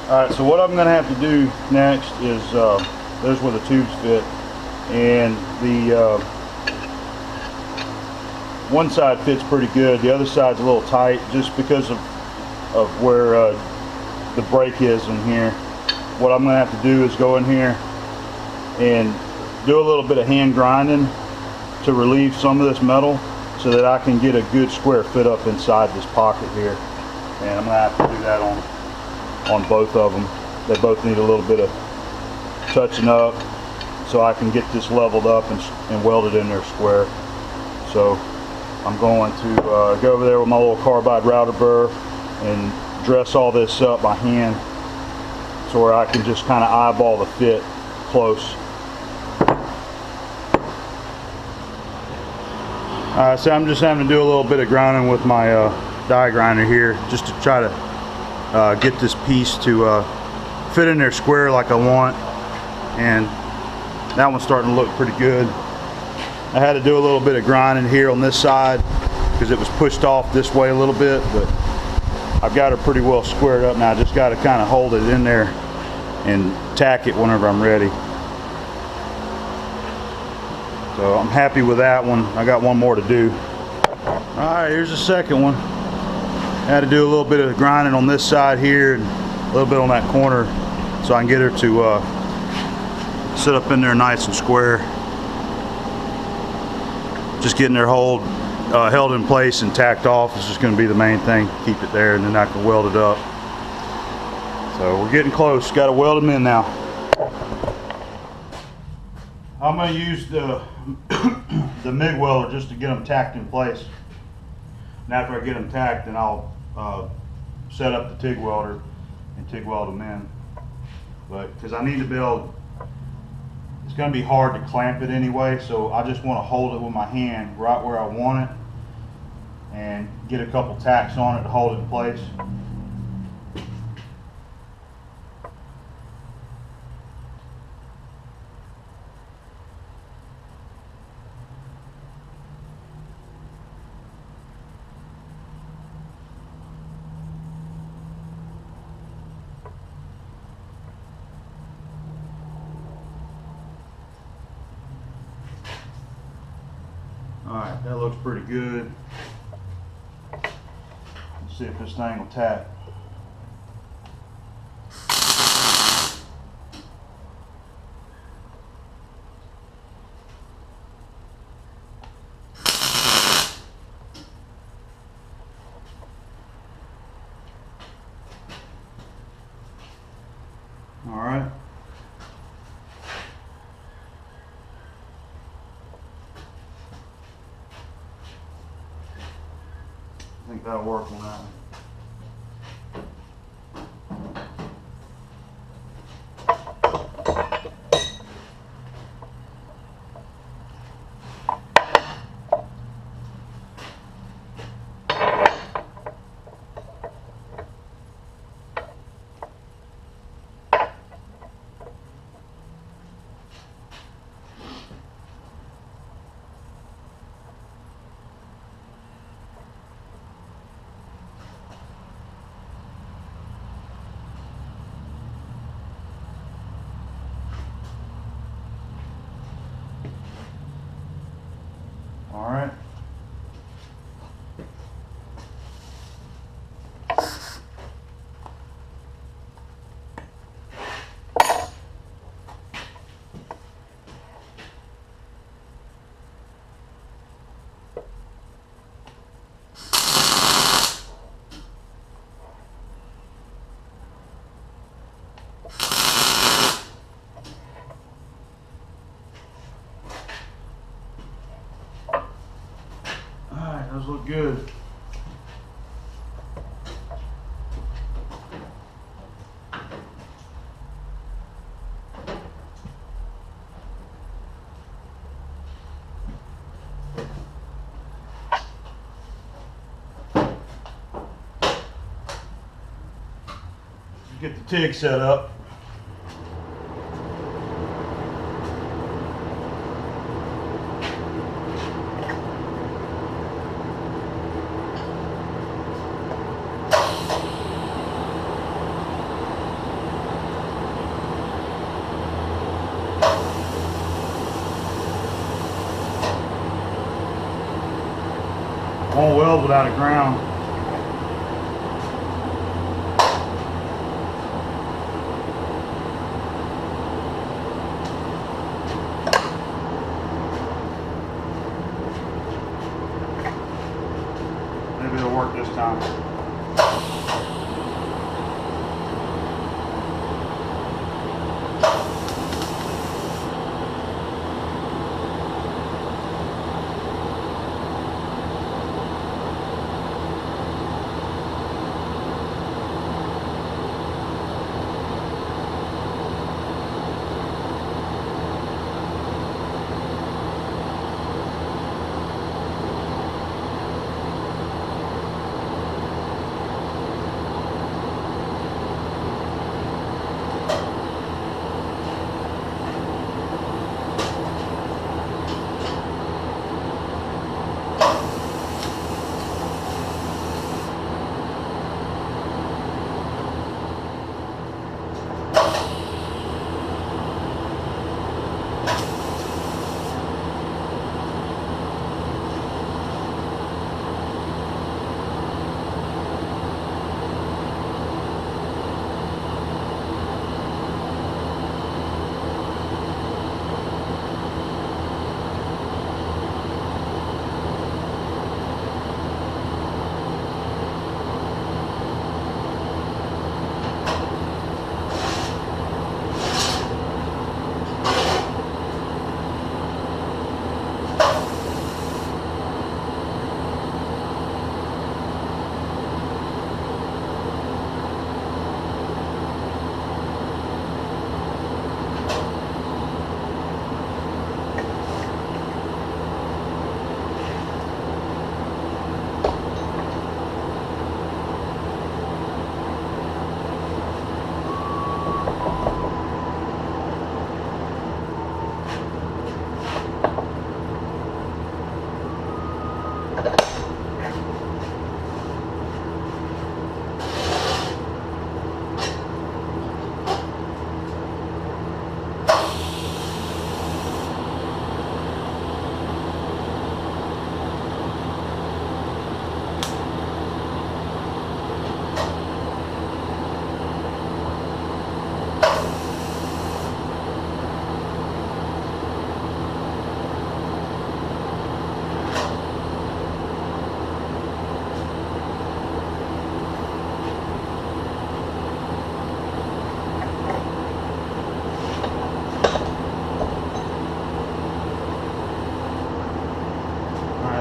Alright, so what I'm going to have to do next is, there's where the tubes fit, and the one side fits pretty good, the other side's a little tight just because of where the brake is in here. What I'm going to have to do is go in here and do a little bit of hand grinding to relieve some of this metal so that I can get a good square fit up inside this pocket here. And I'm going to have to do that on both of them. They both need a little bit of touching up so I can get this leveled up and welded in there square. So I'm going to go over there with my little carbide router burr and dress all this up by hand so where I can just kind of eyeball the fit close. So I'm just having to do a little bit of grinding with my die grinder here just to try to get this piece to fit in there square like I want, and that one's starting to look pretty good. I had to do a little bit of grinding here on this side because it was pushed off this way a little bit, but I've got it pretty well squared up now. I just got to kind of hold it in there and tack it whenever I'm ready. So I'm happy with that one. I got one more to do. Alright, here's the second one. I had to do a little bit of grinding on this side here and a little bit on that corner so I can get her to sit up in there nice and square. Just getting her held in place and tacked off is just going to be the main thing. Keep it there and then I can weld it up. So we're getting close. Got to weld them in now. I'm going to use the MIG welder just to get them tacked in place. And after I get them tacked, then I'll set up the TIG welder and TIG weld them in. But because I need to build, it's going to be hard to clamp it anyway, so I just want to hold it with my hand right where I want it and get a couple tacks on it to hold it in place. Alright, that looks pretty good. Let's see if this thing will tack. Alright. I think that'll work on that one. All right. Those look good. Get the TIG set up. Won't weld without a ground. Maybe it'll work this time.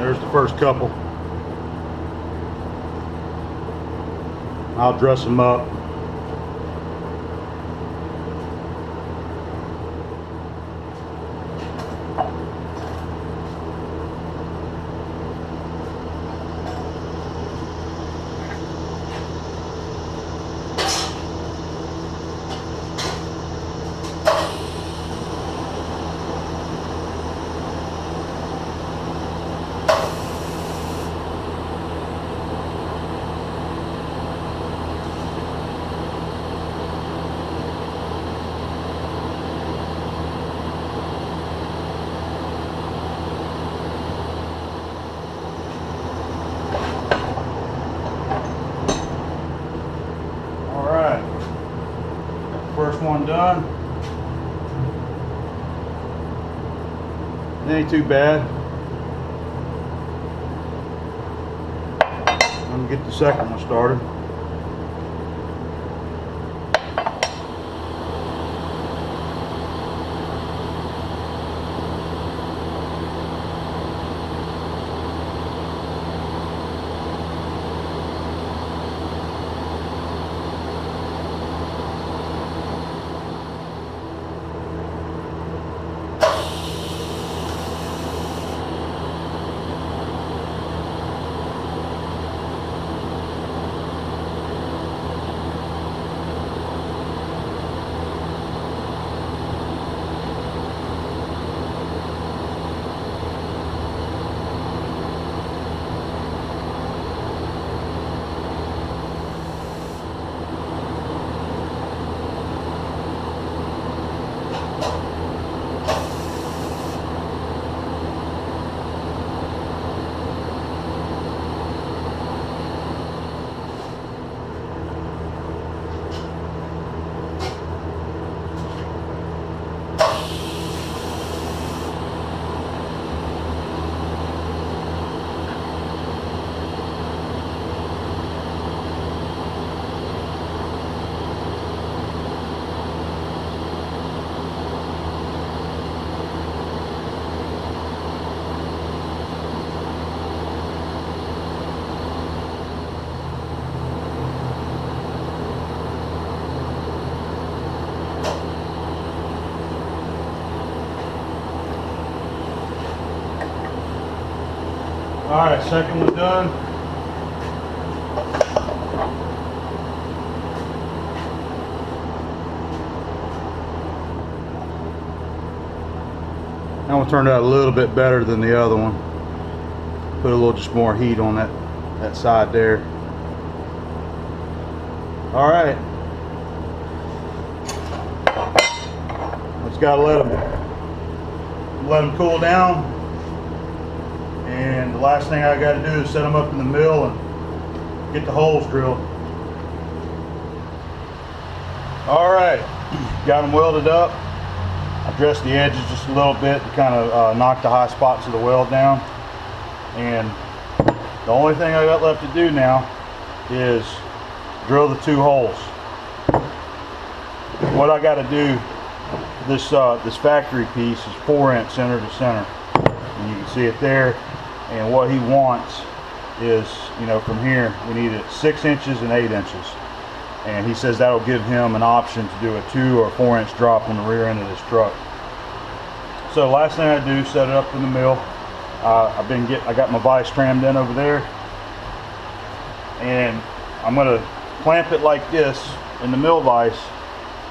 There's the first couple. I'll dress them up. First one done. It ain't too bad. I'm gonna get the second one started. Alright, second one done. That one turned out a little bit better than the other one. Put a little just more heat on that side there. Alright. Just gotta let them cool down. And the last thing I gotta do is set them up in the mill and get the holes drilled. Alright, got them welded up. I dressed the edges just a little bit to kind of knock the high spots of the weld down. And the only thing I got left to do now is drill the 2 holes. What I got to do, this factory piece is 4" center to center, and you can see it there. And what he wants is, you know, from here we need it 6 inches and 8 inches. And he says that'll give him an option to do a 2 or 4" drop on the rear end of this truck. So last thing I do, set it up in the mill. I got my vise trammed in over there, and I'm gonna clamp it like this in the mill vise.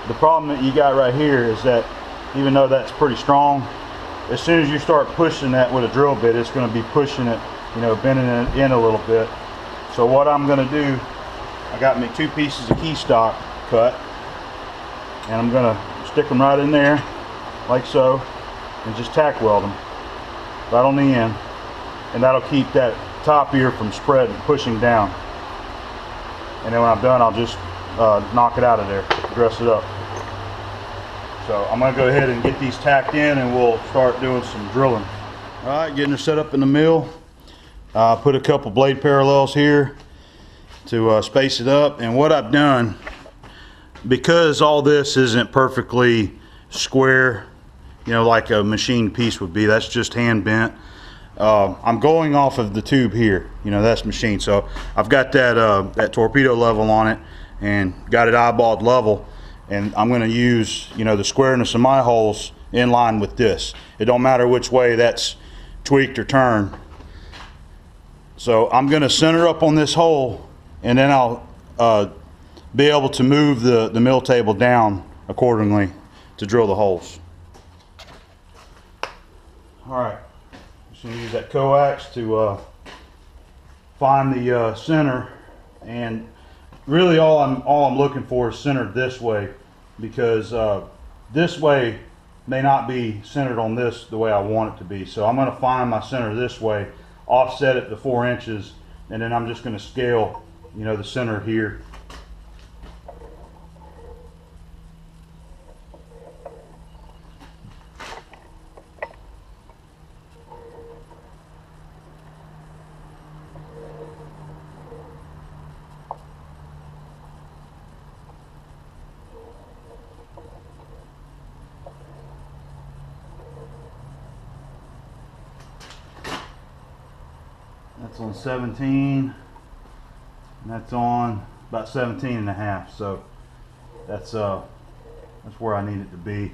The problem that you got right here is that even though that's pretty strong, as soon as you start pushing that with a drill bit, it's going to be pushing it, you know, bending it in a little bit. So what I'm going to do, I got me 2 pieces of key stock cut, and I'm going to stick them right in there like so, and just tack weld them right on the end, and that'll keep that top ear from spreading, pushing down. And then when I'm done, I'll just knock it out of there, dress it up. So I'm going to go ahead and get these tacked in, and we'll start doing some drilling. All right, getting her set up in the mill. Put a couple blade parallels here to space it up. And what I've done, because all this isn't perfectly square, you know, like a machine piece would be, that's just hand bent. I'm going off of the tube here, you know, that's machine. So I've got that torpedo level on it and got it eyeballed level. And I'm going to use, you know, the squareness of my holes in line with this. It don't matter which way that's tweaked or turned. So I'm going to center up on this hole, and then I'll be able to move the mill table down accordingly to drill the holes. All right, just going to use that coax to find the center. And really all I'm looking for is centered this way, because this way may not be centered on this the way I want it to be. So I'm going to find my center this way, offset it to 4 inches, and then I'm just going to scale, you know, the center here. That's on 17, and that's on about 17 and a half. So that's where I need it to be.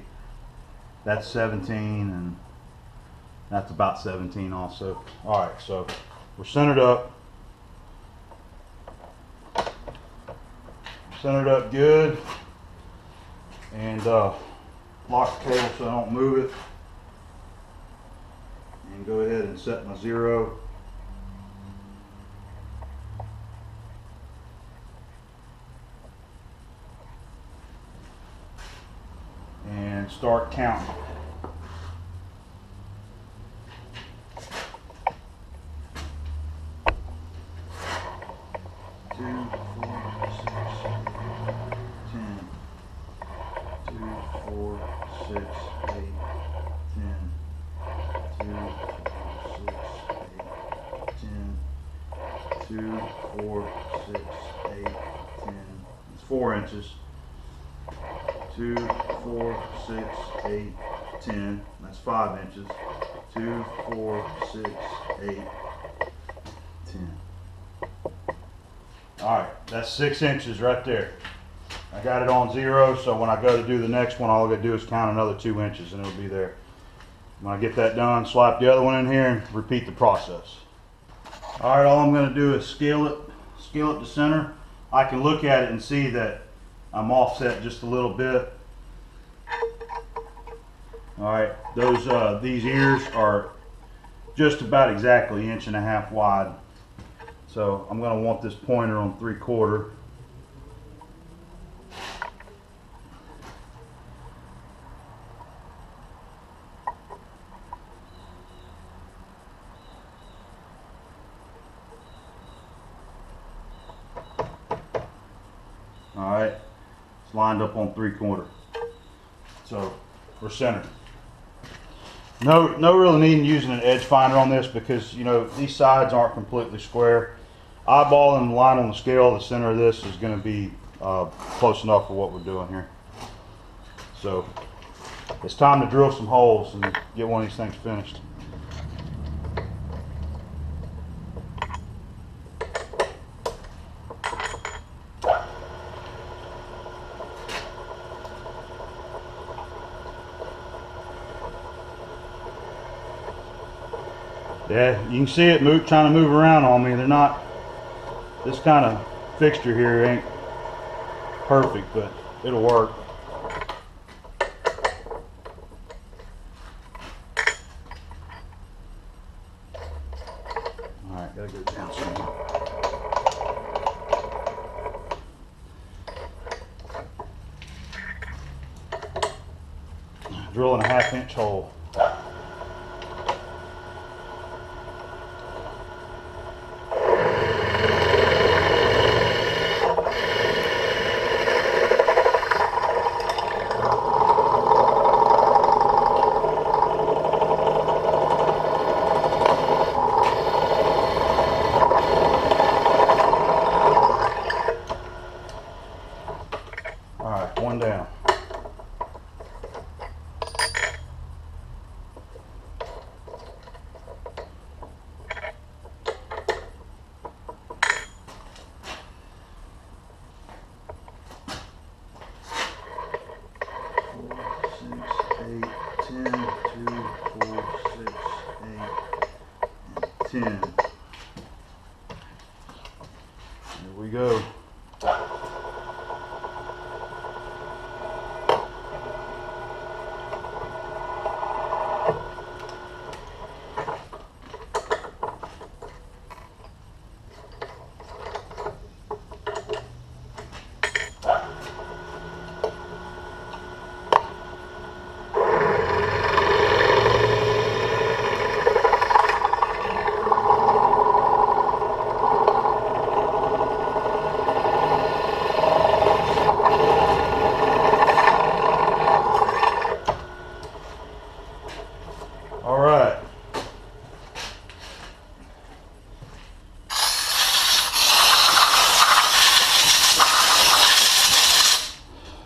That's 17, and that's about 17 also. All right, so we're centered up. Centered up good, and lock the cable so I don't move it. And go ahead and set my 0. And start counting. Two, 4, 6, 10. 2, 4, 6, 8, 10. 2, 4, 6, 8, 10. 2, 4, 6, 8, 10. It's 4 inches. 2, 4, 6, 8, 10. That's 5 inches. 2, 4, 6, 8, 10. Alright, that's 6 inches right there. I got it on 0, so when I go to do the next one, all I gotta do is count another 2 inches and it'll be there. When I get that done, slap the other one in here and repeat the process. All right, all I'm going to do is scale it to center. I can look at it and see that I'm offset just a little bit. All right, these ears are just about exactly 1.5 inches wide. So I'm going to want this pointer on 3/4. All right, it's lined up on 3/4. So we're centered. No real need in using an edge finder on this because, you know, these sides aren't completely square. Eyeballing the line on the scale, the center of this is going to be close enough for what we're doing here. So it's time to drill some holes and get one of these things finished. Yeah, you can see it trying to move around on me. They're not, this kind of fixture here ain't perfect, but it'll work. All right, gotta go down some more. Drilling a 1/2 inch hole. One down. Here we go. All right.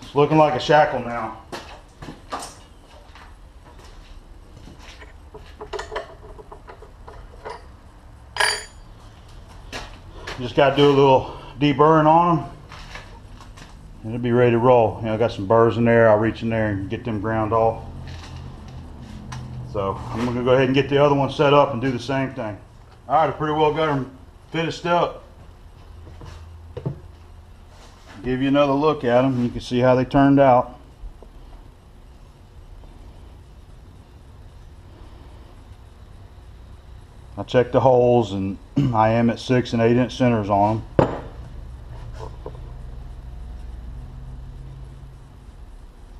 It's looking like a shackle now. Just got to do a little deburring on them and it'll be ready to roll. You know, I got some burrs in there. I'll reach in there and get them ground off. So I'm going to go ahead and get the other one set up and do the same thing. All right, I pretty well got them finished up. Give you another look at them. You can see how they turned out. I checked the holes and I am at 6 and 8 inch centers on them.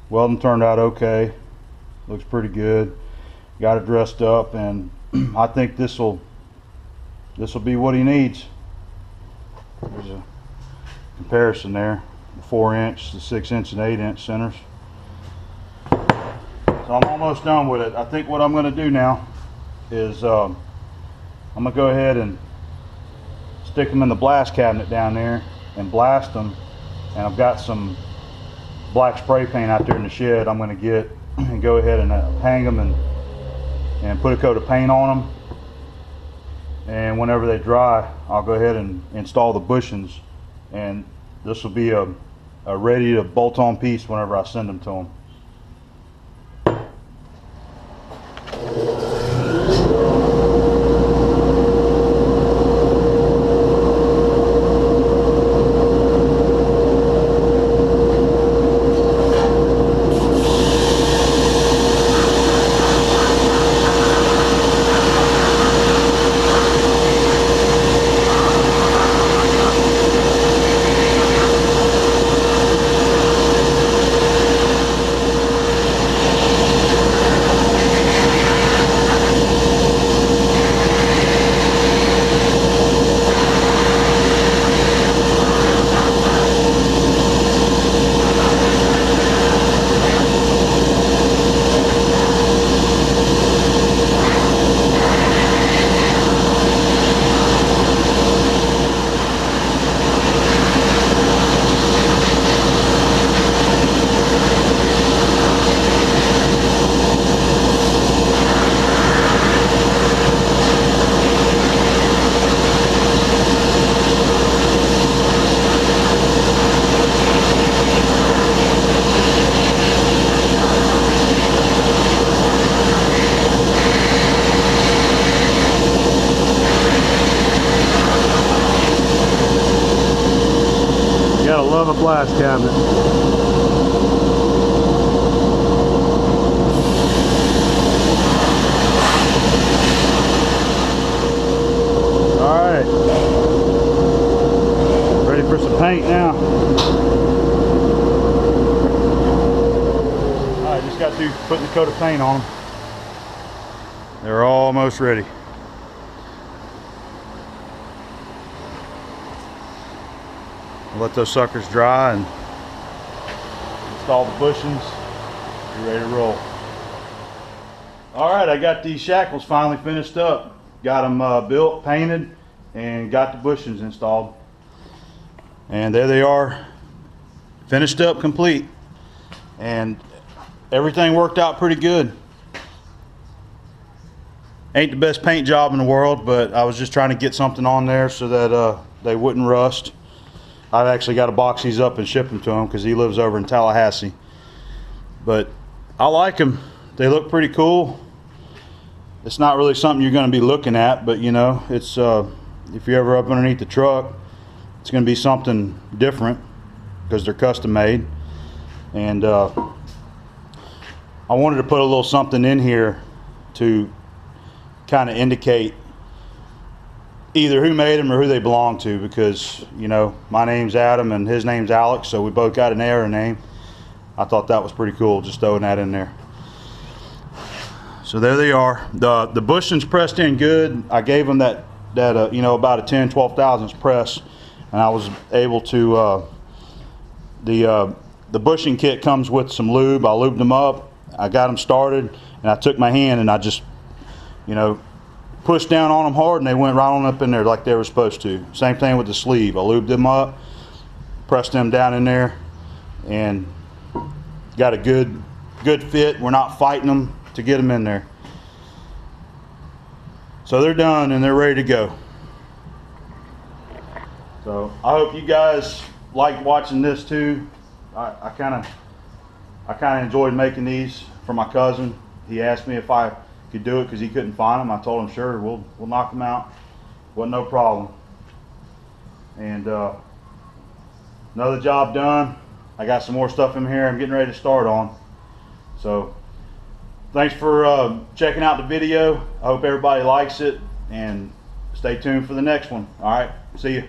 Welding turned out okay. Looks pretty good. Got it dressed up, and I think this will be what he needs. There's a comparison there: the 4 inch, the 6 inch, and 8 inch centers. So I'm almost done with it. I think what I'm going to do now is I'm going to go ahead and stick them in the blast cabinet down there and blast them. And I've got some black spray paint out there in the shed. I'm going to get and go ahead and hang them and put a coat of paint on them, and whenever they dry I'll go ahead and install the bushings, and this will be a ready to bolt on piece whenever I send them to them. blast cabinet. All right, ready for some paint now. All right, just got through putting a coat of paint on them. They're almost ready. Let those suckers dry and install the bushings. Be ready to roll. All right, I got these shackles finally finished up. Got them built, painted, and got the bushings installed. And there they are, finished up, complete. And everything worked out pretty good. Ain't the best paint job in the world, but I was just trying to get something on there so that they wouldn't rust. I've actually got to box these up and ship them to him because he lives over in Tallahassee. But I like them. They look pretty cool. It's not really something you're going to be looking at, but you know, it's if you're ever up underneath the truck, it's going to be something different because they're custom made. And I wanted to put a little something in here to kind of indicate either who made them or who they belong to, because you know, my name's Adam and his name's Alex, so we both got an A or a name. I thought that was pretty cool, just throwing that in there. So there they are. The bushings pressed in good. I gave them that you know, about a 10-12 thousandths press, and I was able to the bushing kit comes with some lube. I lubed them up. I got them started, and I took my hand and I just, you know, pushed down on them hard, and they went right on up in there like they were supposed to. Same thing with the sleeve. I lubed them up, pressed them down in there, and got a good fit. We're not fighting them to get them in there. So they're done and they're ready to go. So I hope you guys like watching this too. I kind of enjoyed making these for my cousin. He asked me if I could do it because he couldn't find them. I told him sure, we'll knock them out. Wasn't no problem. And another job done. I got some more stuff in here I'm getting ready to start on. So thanks for checking out the video. I hope everybody likes it, and stay tuned for the next one. All right, see you.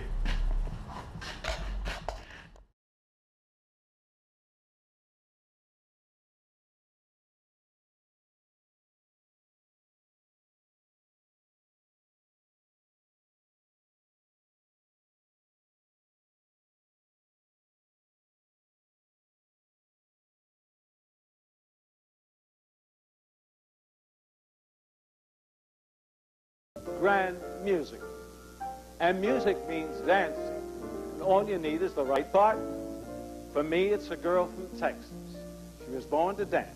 Grand music. And music means dancing. And all you need is the right partner. For me, it's a girl from Texas. She was born to dance.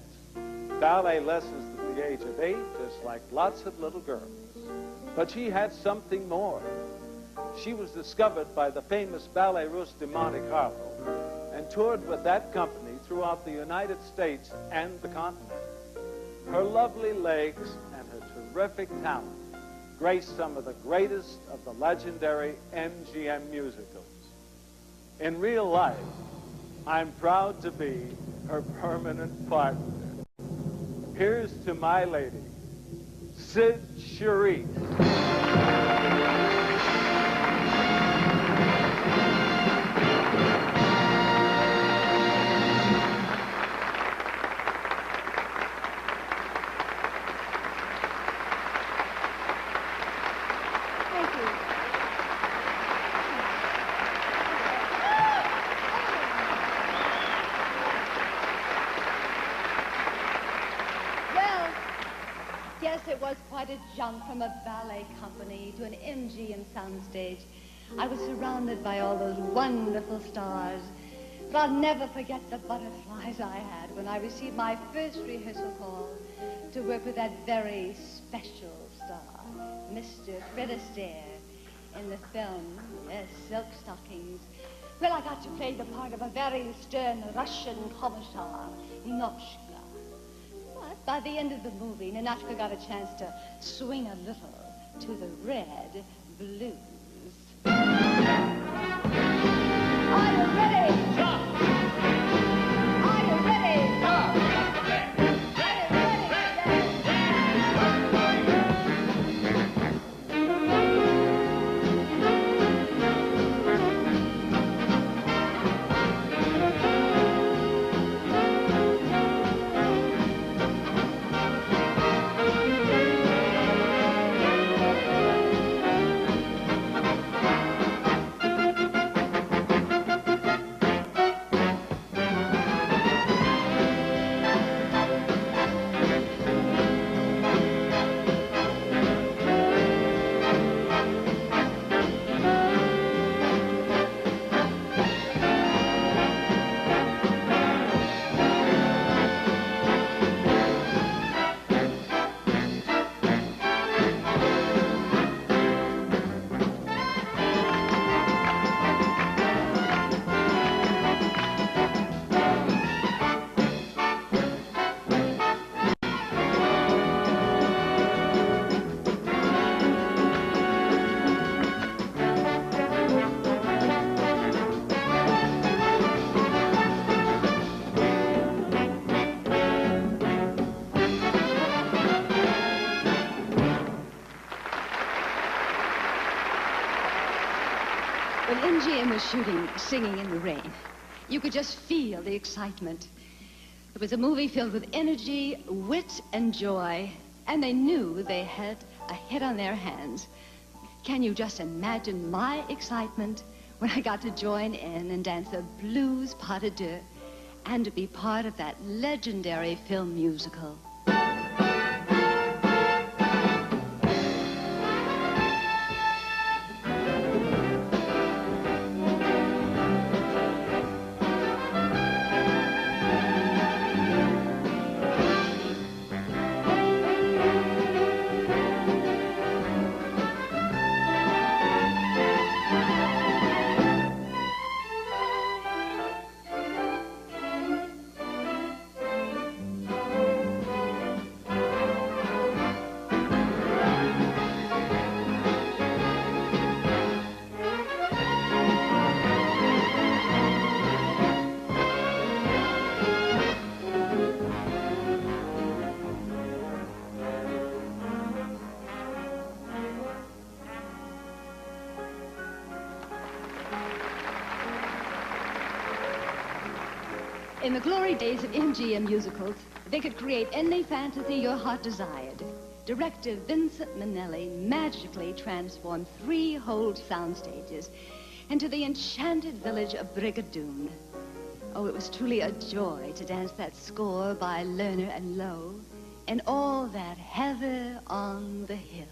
Ballet lessons at the age of 8, just like lots of little girls. But she had something more. She was discovered by the famous Ballet Russe de Monte Carlo and toured with that company throughout the United States and the continent. Her lovely legs and her terrific talent graced some of the greatest of the legendary MGM musicals. In real life, I'm proud to be her permanent partner. Here's to my lady, Charisse. Yes, it was quite a jump from a ballet company to an MGM soundstage. I was surrounded by all those wonderful stars. But I'll never forget the butterflies I had when I received my first rehearsal call to work with that very special star, Mr. Fred Astaire, in the film Silk Stockings. Well, I got to play the part of a very stern Russian commissar, Ninochka. But by the end of the movie, Ninochka got a chance to swing a little to the red blues. Are you ready? When MGM was shooting Singing in the Rain, you could just feel the excitement. It was a movie filled with energy, wit, and joy, and they knew they had a hit on their hands. Can you just imagine my excitement when I got to join in and dance the blues pas de deux and to be part of that legendary film musical? In the glory days of MGM musicals, they could create any fantasy your heart desired. Director Vincent Minnelli magically transformed 3 whole sound stages into the enchanted village of Brigadoon. Oh, it was truly a joy to dance that score by Lerner and Lowe and all that heather on the hill.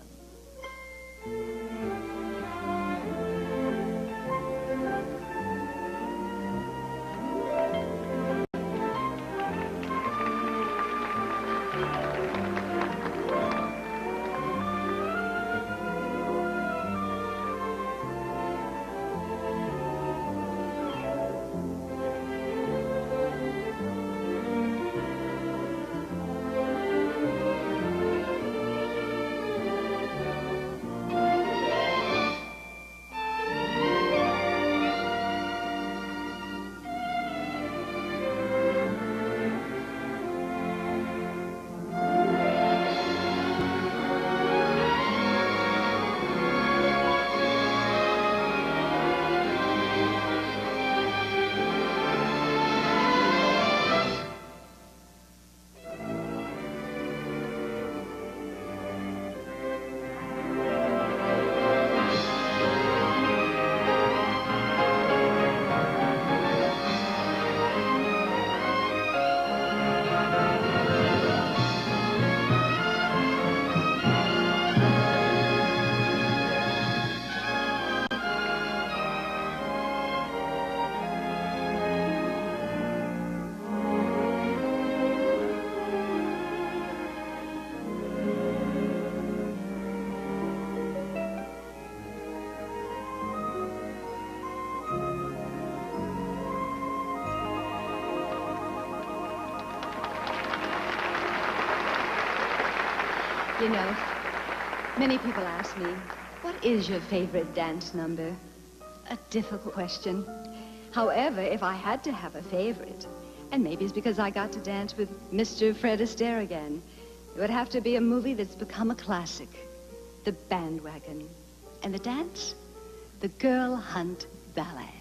You know, many people ask me, what is your favorite dance number? A difficult question. However, if I had to have a favorite, and maybe it's because I got to dance with Mr. Fred Astaire again, it would have to be a movie that's become a classic, The Bandwagon. And the dance? The Girl Hunt Ballet.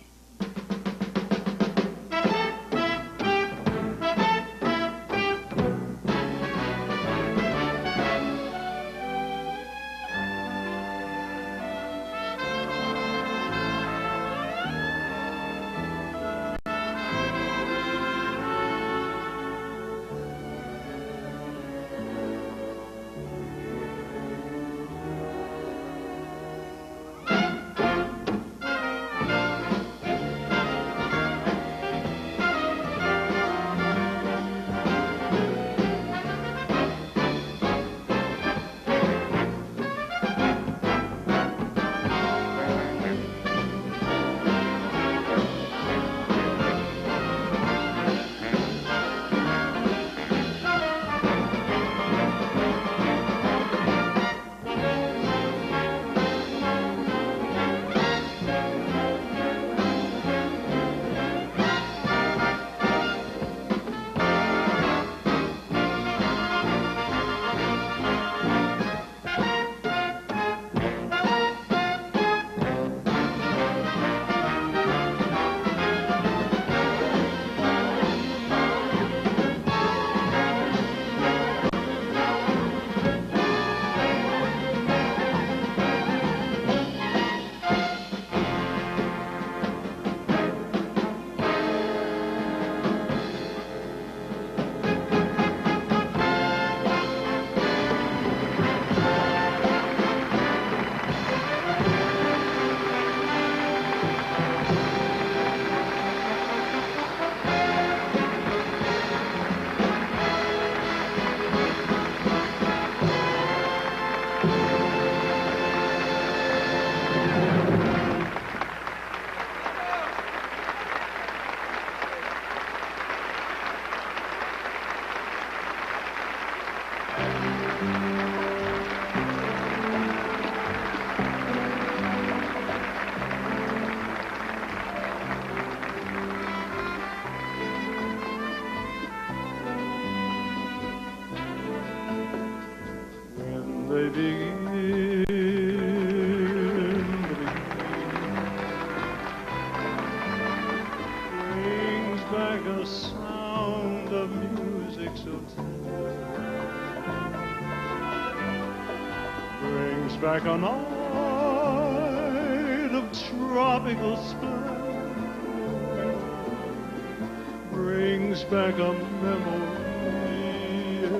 brings back a sound of music so tender, brings back a night of tropical splendor, brings back a memory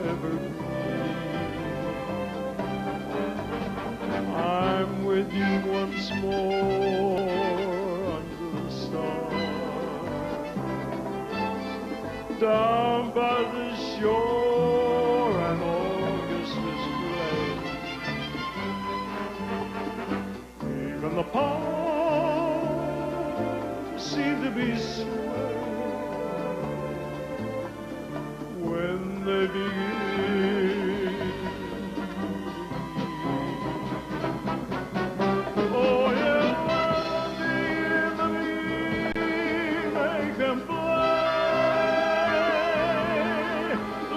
evergreen. I'm with you once more under the stars, down by the shore, and August is gray. Even the palms seem to be swaying when they begin. Oh yeah, in the beginning, make them play.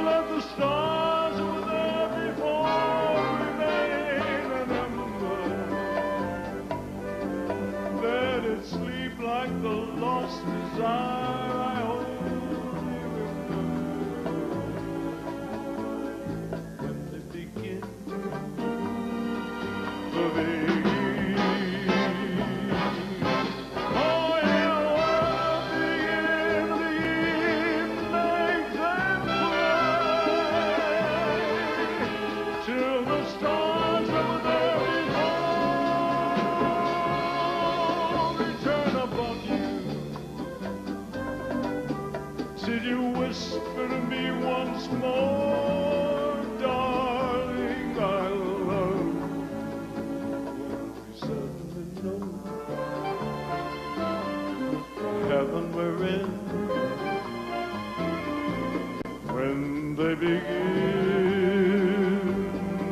Let the stars who were there before remain, and remember, let it sleep like the lost desire I only remember. When they begin to begin. Oh yeah, begin, make them play till the stars that were there before return above you. Till you whisper to me once more, darling, I love you. You certainly know heaven we're in when they begin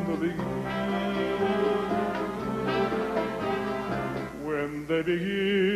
to begin, when they begin.